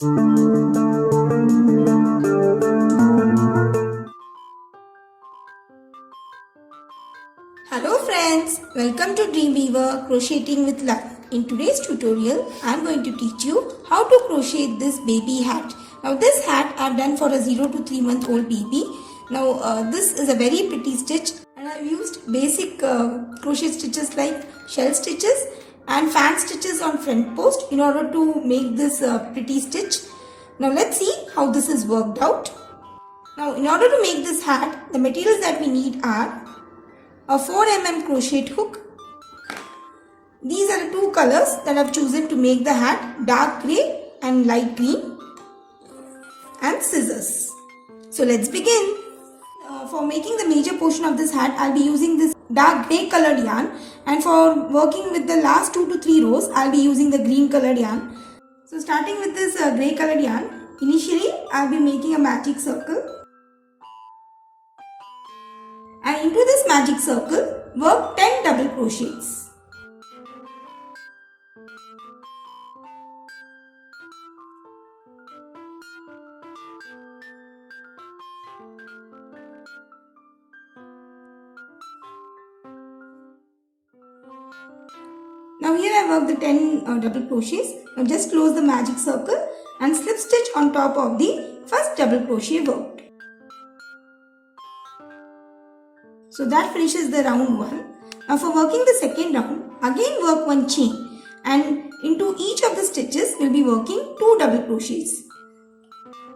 Hello friends, welcome to Dreamweaver Crocheting with Love. In today's tutorial, I am going to teach you how to crochet this baby hat. Now this hat I have done for a 0 to 3 month old baby. Now this is a very pretty stitch and I have used basic crochet stitches like shell stitches and fan stitches on front post in order to make this pretty stitch. Now let's see how this is worked out. Now in order to make this hat, the materials that we need are a 4 mm crochet hook. These are the two colors that I have chosen to make the hat, dark grey and light green, and scissors. So let's begin. For making the major portion of this hat, I'll be using this dark grey colored yarn, and for working with the last 2 to 3 rows, I'll be using the green colored yarn. So starting with this grey colored yarn, initially I'll be making a magic circle. And into this magic circle, work 10 double crochets. Now here I worked the 10 double crochets. Now just close the magic circle and slip stitch on top of the first double crochet worked. So that finishes the round 1. Now for working the second round, again work 1 chain, and into each of the stitches we will be working 2 double crochets.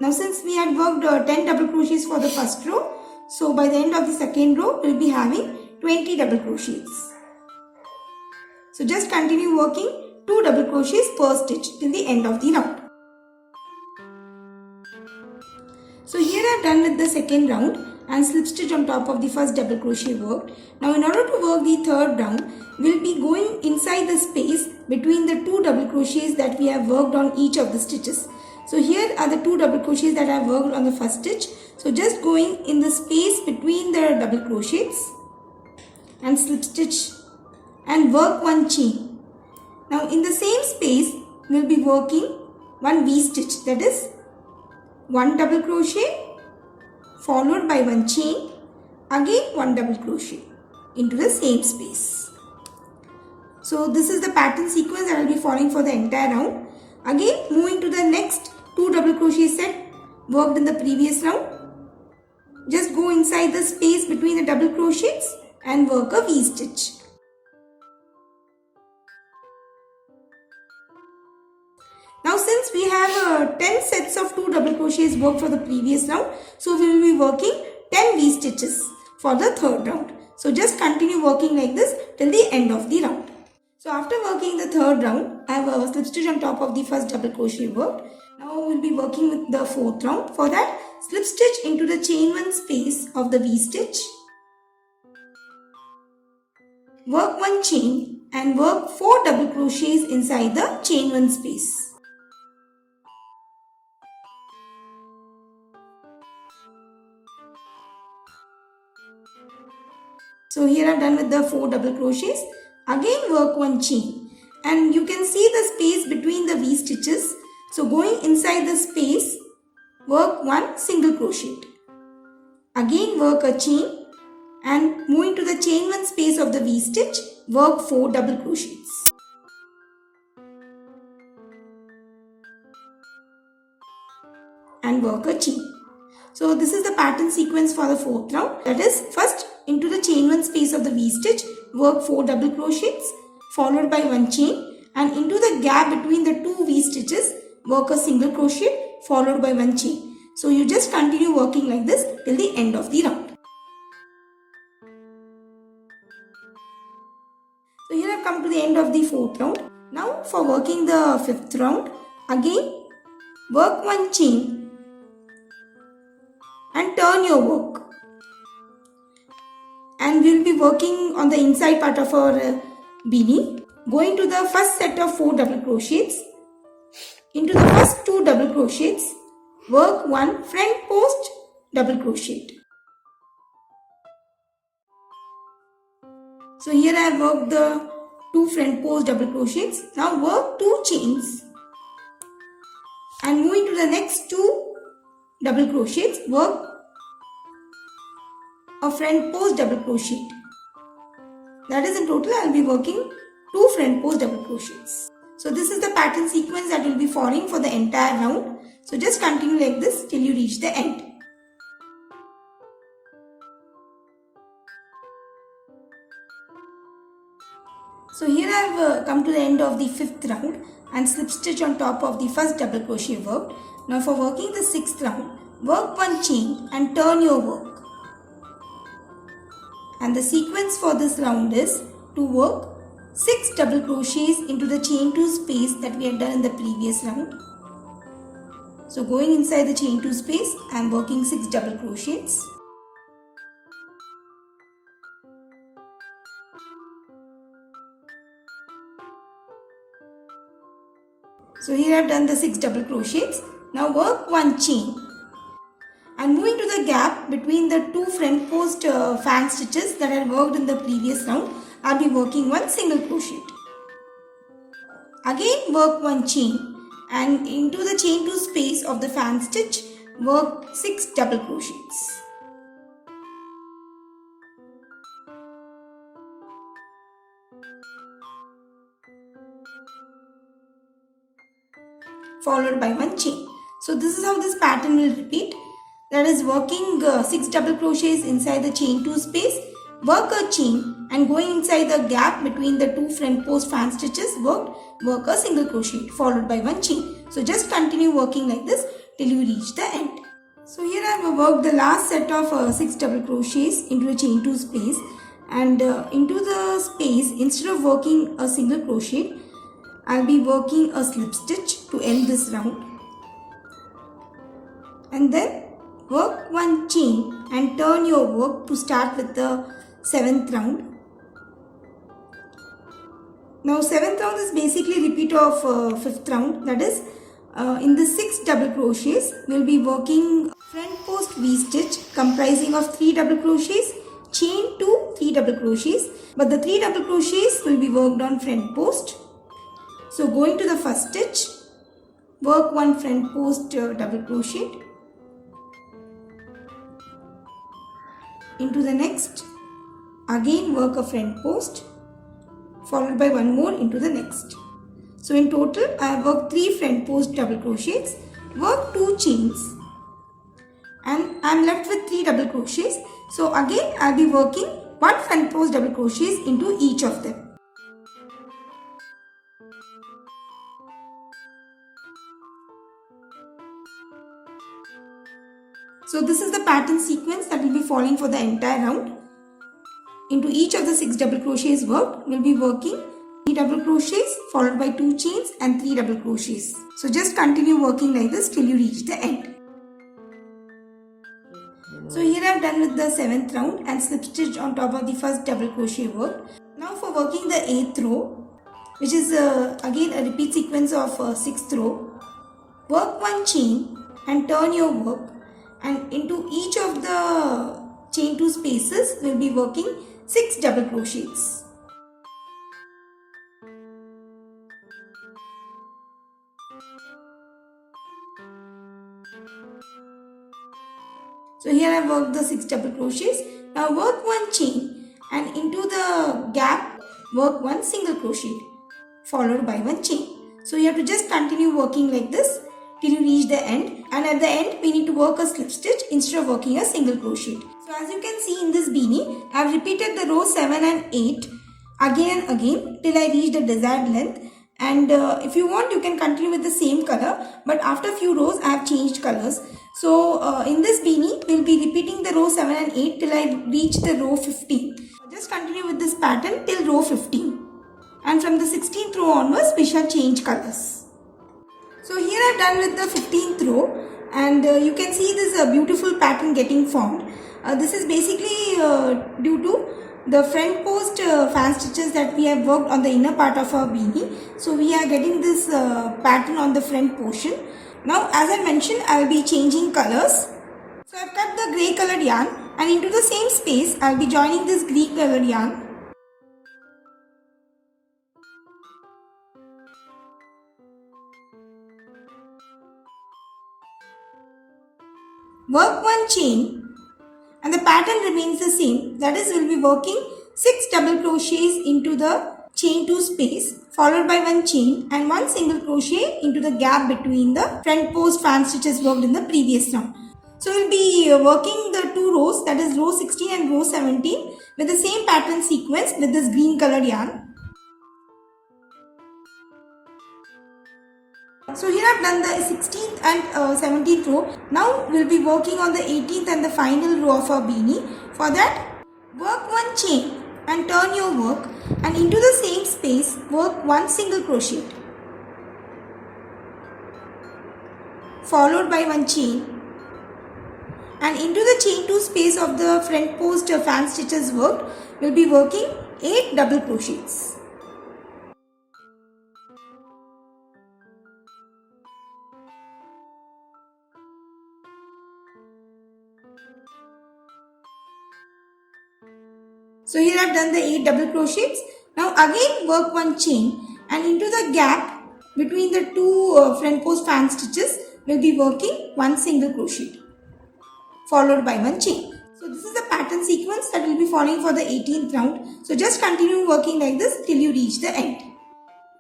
Now since we had worked 10 double crochets for the first row, so by the end of the second row we will be having 20 double crochets. So just continue working 2 double crochets per stitch till the end of the round. So here I have done with the second round and slip stitch on top of the first double crochet worked. Now in order to work the third round, we will be going inside the space between the 2 double crochets that we have worked on each of the stitches. So here are the 2 double crochets that I have worked on the first stitch. So just going in the space between the double crochets and slip stitch and work 1 chain. Now in the same space, we will be working 1 V stitch, that is 1 double crochet followed by 1 chain, again 1 double crochet into the same space. So this is the pattern sequence that I will be following for the entire round. Again moving to the next 2 double crochet set worked in the previous round. Just go inside the space between the double crochets and work a V stitch. Now since we have 10 sets of 2 double crochets worked for the previous round, so we will be working 10 V stitches for the third round. So just continue working like this till the end of the round. So after working the third round, I have a slip stitch on top of the first double crochet worked. Now we will be working with the fourth round. For that, slip stitch into the chain 1 space of the V stitch. Work 1 chain and work 4 double crochets inside the chain 1 space. So here I have done with the 4 double crochets. Again work 1 chain, and you can see the space between the V stitches. So going inside the space, work 1 single crochet. Again work a chain, and moving to the chain 1 space of the V stitch, work 4 double crochets. And work a chain. So this is the pattern sequence for the fourth round. That is, first into the chain 1 space of the V stitch, work 4 double crochets followed by 1 chain, and into the gap between the 2 V stitches, work a single crochet followed by 1 chain. So you just continue working like this till the end of the round. So here I have come to the end of the fourth round. Now for working the fifth round, again work 1 chain and turn your work. And we will be working on the inside part of our beanie. Going to the first set of 4 double crochets. Into the first 2 double crochets, work 1 front post double crochet. So here I have worked the 2 front post double crochets. Now work 2 chains And moving to the next 2 double crochets, work a front post double crochet. That is, in total I will be working 2 front post double crochets. So this is the pattern sequence that will be following for the entire round. So just continue like this till you reach the end. So here I have come to the end of the 5th round and slip stitch on top of the first double crochet worked. Now for working the 6th round, work 1 chain and turn your work. And the sequence for this round is to work 6 double crochets into the chain 2 space that we had done in the previous round. So going inside the chain 2 space, I am working 6 double crochets. So here I have done the 6 double crochets. Now work 1 chain. And moving to the gap between the 2 front post fan stitches that I had worked in the previous round, I will be working 1 single crochet. Again work 1 chain and into the chain 2 space of the fan stitch, work 6 double crochets. Followed by 1 chain. So this is how this pattern will repeat. That is, working 6 double crochets inside the chain 2 space, work a chain and going inside the gap between the 2 front post fan stitches, work a single crochet followed by 1 chain. So just continue working like this till you reach the end. So here I have worked the last set of 6 double crochets into a chain 2 space, and into the space, instead of working a single crochet, I will be working a slip stitch to end this round, and then work 1 chain and turn your work to start with the 7th round. Now 7th round is basically repeat of 5th round. That is, in the 6 double crochets we will be working front post V stitch comprising of 3 double crochets, chain 2 3 double crochets, but the 3 double crochets will be worked on front post. So going to the first stitch, work 1 front post double crochet, into the next, again work a front post, followed by 1 more into the next. So in total I have worked 3 front post double crochets, work 2 chains, and I am left with 3 double crochets. So again I will be working 1 front post double crochets into each of them. So this is the pattern sequence that will be following for the entire round. Into each of the 6 double crochets worked, we will be working 3 double crochets followed by 2 chains and 3 double crochets. So just continue working like this till you reach the end. So here I have done with the 7th round and slip stitched on top of the first double crochet work. Now for working the 8th row, which is again a repeat sequence of 6th row, work 1 chain and turn your work, and into each of the chain 2 spaces we will be working 6 double crochets. So here I have worked the 6 double crochets. Now work 1 chain and into the gap work 1 single crochet followed by 1 chain. So you have to just continue working like this till you reach the end, and at the end we need to work a slip stitch instead of working a single crochet. So as you can see in this beanie, I have repeated the row 7 and 8 again and again till I reach the desired length, and if you want you can continue with the same color, but after few rows I have changed colors. So in this beanie we will be repeating the row 7 and 8 till I reach the row 15. Just continue with this pattern till row 15, and from the 16th row onwards we shall change colors. So here I have done with the 15th row, and you can see this beautiful pattern getting formed. This is basically due to the front post fan stitches that we have worked on the inner part of our beanie. So we are getting this pattern on the front portion. Now as I mentioned, I will be changing colors. So I have cut the grey colored yarn, and into the same space I will be joining this green colored yarn. work 1 chain and the pattern remains the same. That is, we'll be working 6 double crochets into the chain 2 space followed by 1 chain and 1 single crochet into the gap between the front post fan stitches worked in the previous round. So we'll be working the 2 rows, that is row 16 and row 17 with the same pattern sequence with this green colored yarn. So here I've done the 16th and 17th row. Now we'll be working on the 18th and the final row of our beanie. For that, work 1 chain and turn your work, and into the same space work 1 single crochet followed by 1 chain, and into the chain 2 space of the front post fan stitches worked, we'll be working 8 double crochets. So here I have done the 8 double crochets. Now again work 1 chain, and into the gap between the 2 front post fan stitches we'll be working 1 single crochet followed by 1 chain. So this is the pattern sequence that will be following for the 18th round. So just continue working like this till you reach the end.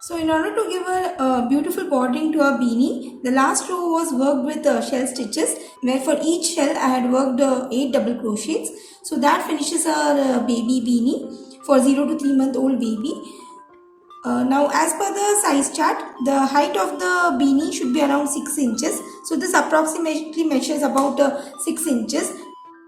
So in order to give a beautiful bordering to our beanie, the last row was worked with shell stitches, where for each shell I had worked 8 double crochets. So that finishes our baby beanie for 0 to 3 month old baby. Now as per the size chart, the height of the beanie should be around 6 inches. So this approximately measures about 6 inches.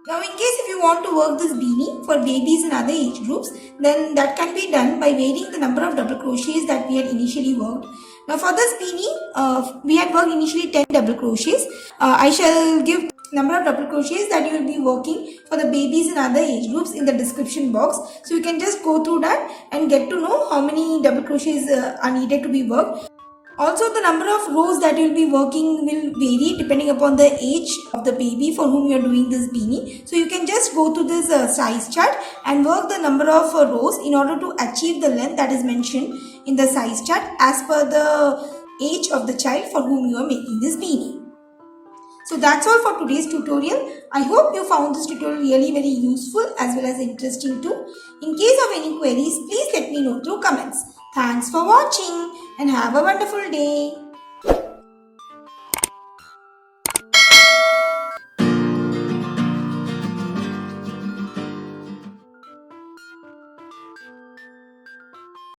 Now in case if you want to work this beanie for babies in other age groups, then that can be done by varying the number of double crochets that we had initially worked. Now for this beanie, we had worked initially 10 double crochets. I shall give number of double crochets that you will be working for the babies in other age groups in the description box. So you can just go through that and get to know how many double crochets are needed to be worked. Also, the number of rows that you will be working will vary depending upon the age of the baby for whom you are doing this beanie. So you can just go to this size chart and work the number of rows in order to achieve the length that is mentioned in the size chart as per the age of the child for whom you are making this beanie. So that's all for today's tutorial. I hope you found this tutorial really very useful as well as interesting too. In case of any queries, please let me know through comments. Thanks for watching and have a wonderful day.